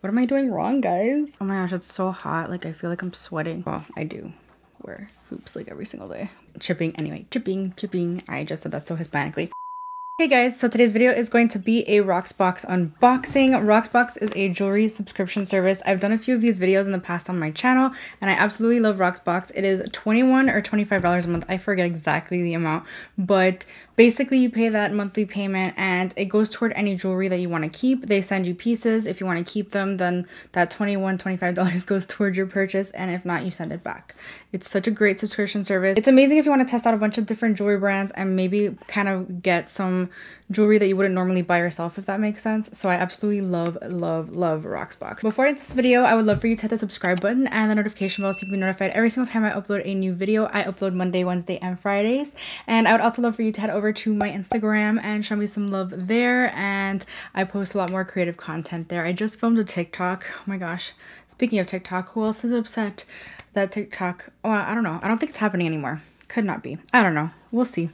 What am I doing wrong, guys? Oh my gosh, it's so hot. Like, I feel like I'm sweating. Well, I do wear hoops like every single day. Chipping, anyway. Chipping. I just said that so Hispanically. Hey guys, so today's video is going to be a Rocksbox unboxing. Rocksbox is a jewelry subscription service. I've done a few of these videos in the past on my channel and I absolutely love Rocksbox. It is $21 or $25 a month. I forget exactly the amount, but basically you pay that monthly payment and it goes toward any jewelry that you want to keep. They send you pieces. If you want to keep them, then that $25 goes towards your purchase, and if not, you send it back. It's such a great subscription service. It's amazing if you want to test out a bunch of different jewelry brands and maybe kind of get some jewelry that you wouldn't normally buy yourself, if that makes sense. So I absolutely love Rocksbox. Before I end this video, I would love for you to hit the subscribe button and the notification bell so you can be notified every single time I upload a new video. I upload Monday, Wednesday, and Fridays. And I would also love for you to head over to my Instagram and show me some love there. And I post a lot more creative content there. I just filmed a TikTok. Oh my gosh. Speaking of TikTok, who else is upset that TikTok? Well, I don't know. I don't think it's happening anymore. Could not be. I don't know. We'll see.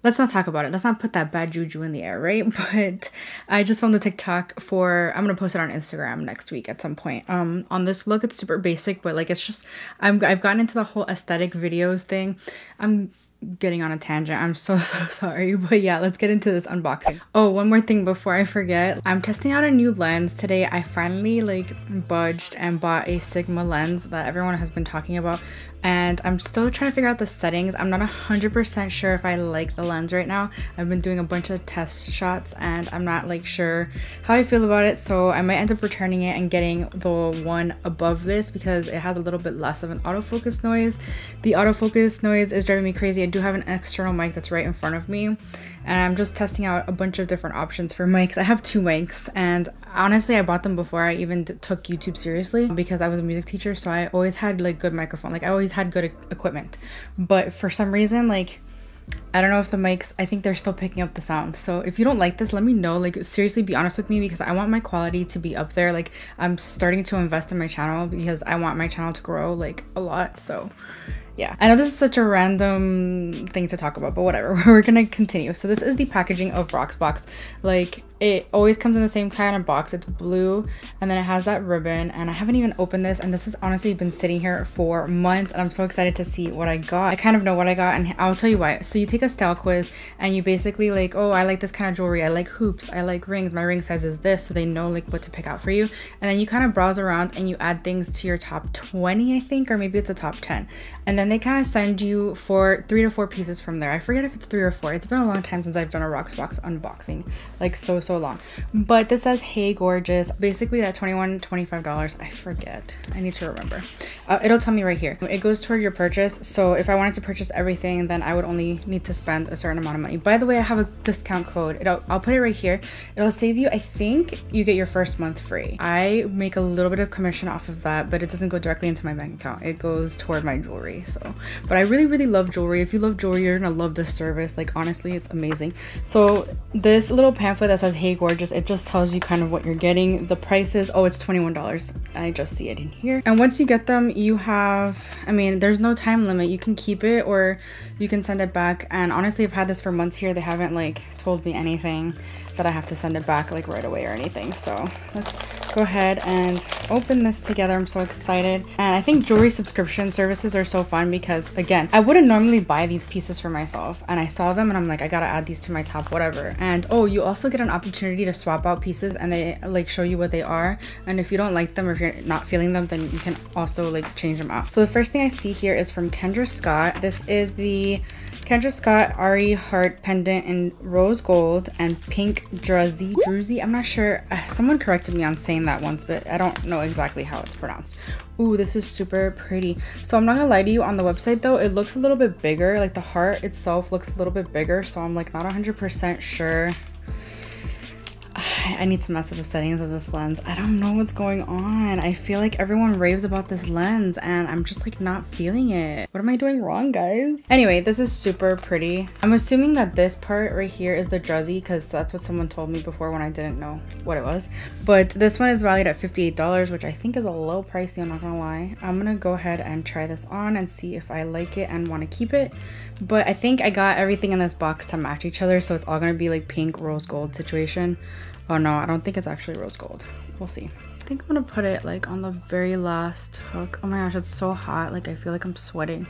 Let's not talk about it. Let's not put that bad juju in the air, right? But I just filmed a TikTok for, I'm going to post it on Instagram next week at some point. On this look, it's super basic, but like, it's just, I've gotten into the whole aesthetic videos thing. I'm getting on a tangent. I'm so sorry. But yeah, let's get into this unboxing. Oh, one more thing before I forget. I'm testing out a new lens today. I finally like budged and bought a Sigma lens that everyone has been talking about. And I'm still trying to figure out the settings. I'm not 100% sure if I like the lens right now. I've been doing a bunch of test shots and I'm not like sure how I feel about it. So I might end up returning it and getting the one above this because it has a little bit less of an autofocus noise. The autofocus noise is driving me crazy. I do have an external mic that's right in front of me. And I'm just testing out a bunch of different options for mics. I have two mics and honestly I bought them before I even took YouTube seriously because I was a music teacher, so I always had like good microphone. Like I always had good equipment, but for some reason, like I don't know if the mics, I think they're still picking up the sound. So if you don't like this, let me know. Like seriously, be honest with me because I want my quality to be up there. Like I'm starting to invest in my channel because I want my channel to grow like a lot. So yeah, I know this is such a random thing to talk about, but whatever, we're gonna continue. So this is the packaging of Rocksbox. Like it always comes in the same kind of box. It's blue and then it has that ribbon, and I haven't even opened this, and this has honestly been sitting here for months and I'm so excited to see what I got. I kind of know what I got and I'll tell you why. So you take a style quiz and you basically like, oh, I like this kind of jewelry, I like hoops, I like rings, my ring size is this, so they know like what to pick out for you. And then you kind of browse around and you add things to your top 20, I think, or maybe it's a top 10. And then they kind of send you for 3 to 4 pieces from there. I forget if it's 3 or 4. It's been a long time since I've done a Rocksbox unboxing, like so long. But this says, hey gorgeous. Basically that $21, $25, I forget. I need to remember. It'll tell me right here. It goes toward your purchase. So if I wanted to purchase everything, then I would only need to spend a certain amount of money. By the way, I have a discount code. I'll put it right here. It'll save you, I think you get your first month free. I make a little bit of commission off of that, but it doesn't go directly into my bank account. It goes toward my jewelry. So, but I really love jewelry. If you love jewelry, you're gonna love this service. Like honestly, it's amazing. So this little pamphlet that says, hey gorgeous, it just tells you kind of what you're getting. The price is, oh, it's $21. I just see it in here. And once you get them, you have, I mean, there's no time limit. You can keep it or you can send it back. And honestly, I've had this for months here. They haven't like told me anything that I have to send it back like right away or anything. So let's go ahead and open this together. I'm so excited. And I think jewelry subscription services are so fun because again, I wouldn't normally buy these pieces for myself, and I saw them and I'm like, I gotta add these to my top whatever. And oh, you also get an opportunity to swap out pieces and they like show you what they are, and if you don't like them or if you're not feeling them, then you can also like change them out. So the first thing I see here is from Kendra Scott. This is the Kendra Scott Ari Heart pendant in rose gold and pink druzy. I'm not sure. Someone corrected me on saying that once, but I don't know exactly how it's pronounced. Ooh, this is super pretty. So I'm not gonna lie to you, on the website though, it looks a little bit bigger. Like the heart itself looks a little bit bigger, so I'm like not 100% sure. I need to mess with the settings of this lens. I don't know what's going on. I feel like everyone raves about this lens and I'm just like not feeling it. What am I doing wrong, guys? Anyway, this is super pretty. I'm assuming that this part right here is the druzzy because that's what someone told me before when I didn't know what it was. But this one is valued at $58, which I think is a little pricey, I'm not gonna lie. I'm gonna go ahead and try this on and see if I like it and want to keep it. But I think I got everything in this box to match each other, so it's all gonna be like pink rose gold situation. Oh no, I don't think it's actually rose gold. We'll see. think I'm gonna put it like on the very last hook. Oh my gosh, it's so hot. Like I feel like I'm sweating.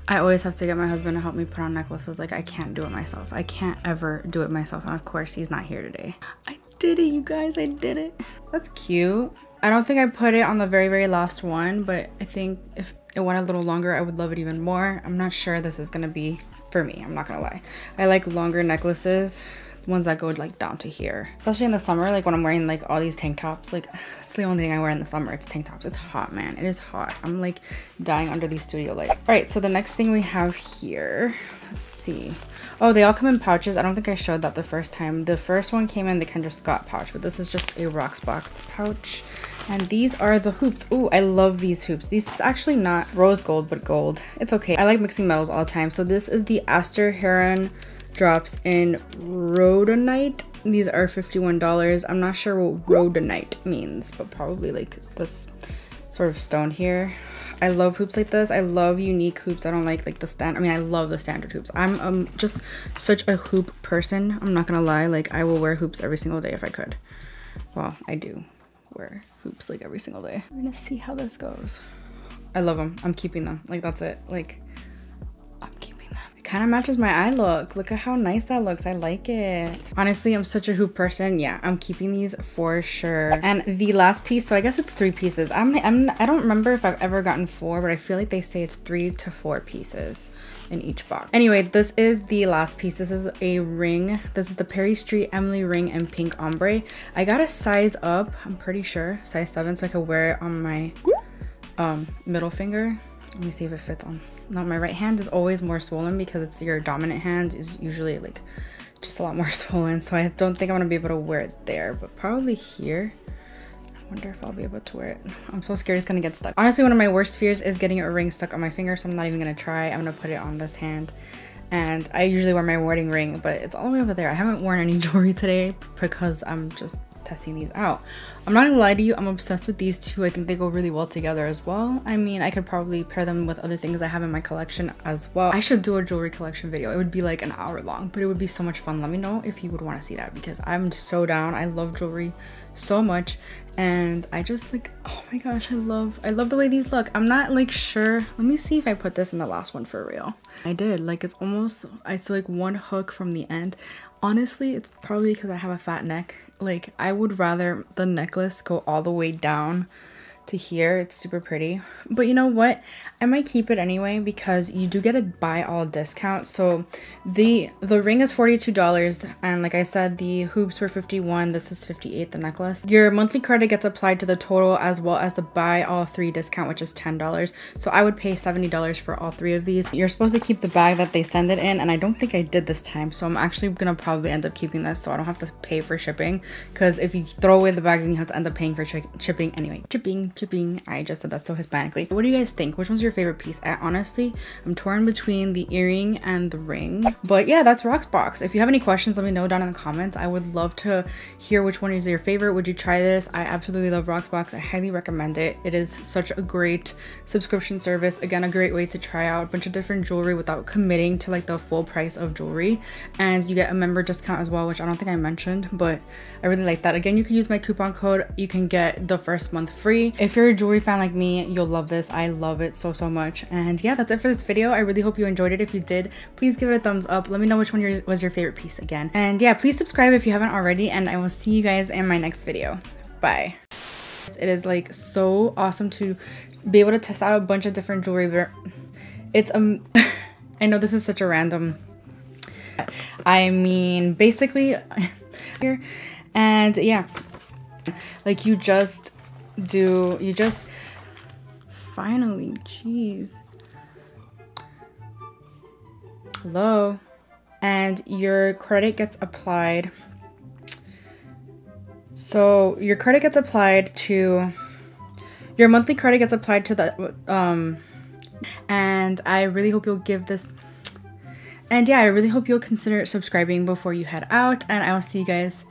I always have to get my husband to help me put on necklaces. Like I can't do it myself. I can't ever do it myself. And of course he's not here today. I did it, you guys, I did it. That's cute. I don't think I put it on the very last one, but I think if it went a little longer, I would love it even more. I'm not sure this is gonna be for me, I'm not gonna lie. I like longer necklaces, ones that go like down to here, especially in the summer. Like when I'm wearing like all these tank tops, like that's the only thing I wear in the summer. It's tank tops. It's hot, man. It is hot. I'm like dying under these studio lights. All right, so the next thing we have here, let's see. Oh, they all come in pouches. I don't think I showed that the first time. The first one came in the Kendra Scott pouch, but this is just a Rocksbox pouch. And these are the hoops. Oh, I love these hoops. These is actually not rose gold, but gold. It's okay. I like mixing metals all the time. So this is the Aster Heron drops in rhodonite. These are $51. I'm not sure what rhodonite means, but probably like this sort of stone here. I love hoops like this. I love unique hoops. I don't like the stand. I mean, I love the standard hoops. I'm just such a hoop person. I'm not gonna lie. Like I will wear hoops every single day if I could. Well, I do wear hoops like every single day. We're gonna see how this goes. I love them. I'm keeping them. Like that's it. Like I'm keeping them. It kind of matches my eye look. Look at how nice that looks. I like it. Honestly, I'm such a hoop person. Yeah, I'm keeping these for sure. And the last piece, so I guess it's 3 pieces. I don't remember if I've ever gotten 4, but I feel like they say it's 3 to 4 pieces in each box. Anyway, this is the last piece. This is a ring. This is the Perry Street Emily ring in pink ombre. I got a size up, I'm pretty sure, size 7, so I could wear it on my middle finger. Let me see if it fits on. No, my right hand is always more swollen because it's your dominant hand is usually like just a lot more swollen. So I don't think I'm gonna be able to wear it there, but probably here. I wonder if I'll be able to wear it. I'm so scared it's gonna get stuck. Honestly, one of my worst fears is getting a ring stuck on my finger, so I'm not even gonna try. I'm gonna put it on this hand. And I usually wear my wedding ring, but it's all the way over there. I haven't worn any jewelry today because I'm just testing these out. I'm not gonna lie to you, I'm obsessed with these two. I think they go really well together as well. I mean, I could probably pair them with other things I have in my collection as well. I should do a jewelry collection video. It would be like an hour long, but it would be so much fun. Let me know if you would want to see that because I'm so down. I love jewelry so much, and I just like, oh my gosh, I love the way these look. I'm not like sure. Let me see if I put this in the last one for real. I did. Like it's almost, it's like one hook from the end. Honestly, it's probably because I have a fat neck. Like I would rather the necklace go all the way down to here. It's super pretty, but you know what, I might keep it anyway because you do get a buy all discount. So the ring is $42, and like I said, the hoops were $51. This was $58, the necklace. Your monthly credit gets applied to the total as well as the buy all 3 discount, which is $10. So I would pay $70 for all 3 of these. You're supposed to keep the bag that they send it in, and I don't think I did this time, so I'm actually gonna probably end up keeping this so I don't have to pay for shipping, because if you throw away the bag then you have to end up paying for shipping anyway. Shipping. I just said that so Hispanically. What do you guys think? Which one's your favorite piece? Honestly, I'm torn between the earring and the ring. But yeah, that's Rocksbox. If you have any questions, let me know down in the comments. I would love to hear which one is your favorite. Would you try this? I absolutely love Rocksbox. I highly recommend it. It is such a great subscription service. Again, a great way to try out a bunch of different jewelry without committing to like the full price of jewelry. And you get a member discount as well, which I don't think I mentioned, but I really like that. Again, you can use my coupon code. You can get the first month free. If you're a jewelry fan like me, you'll love this. I love it so much. And yeah, that's it for this video. I really hope you enjoyed it. If you did, please give it a thumbs up. Let me know which one was your favorite piece again. And yeah, please subscribe if you haven't already, and I will see you guys in my next video. Bye. It is like so awesome to be able to test out a bunch of different jewelry. It's I know this is such a random, I mean basically here, and yeah, like you just finally, jeez, hello, and your credit gets applied. So your credit gets applied to your monthly credit gets applied to the and I really hope you'll give this, and yeah, I really hope you'll consider subscribing before you head out, and I will see you guys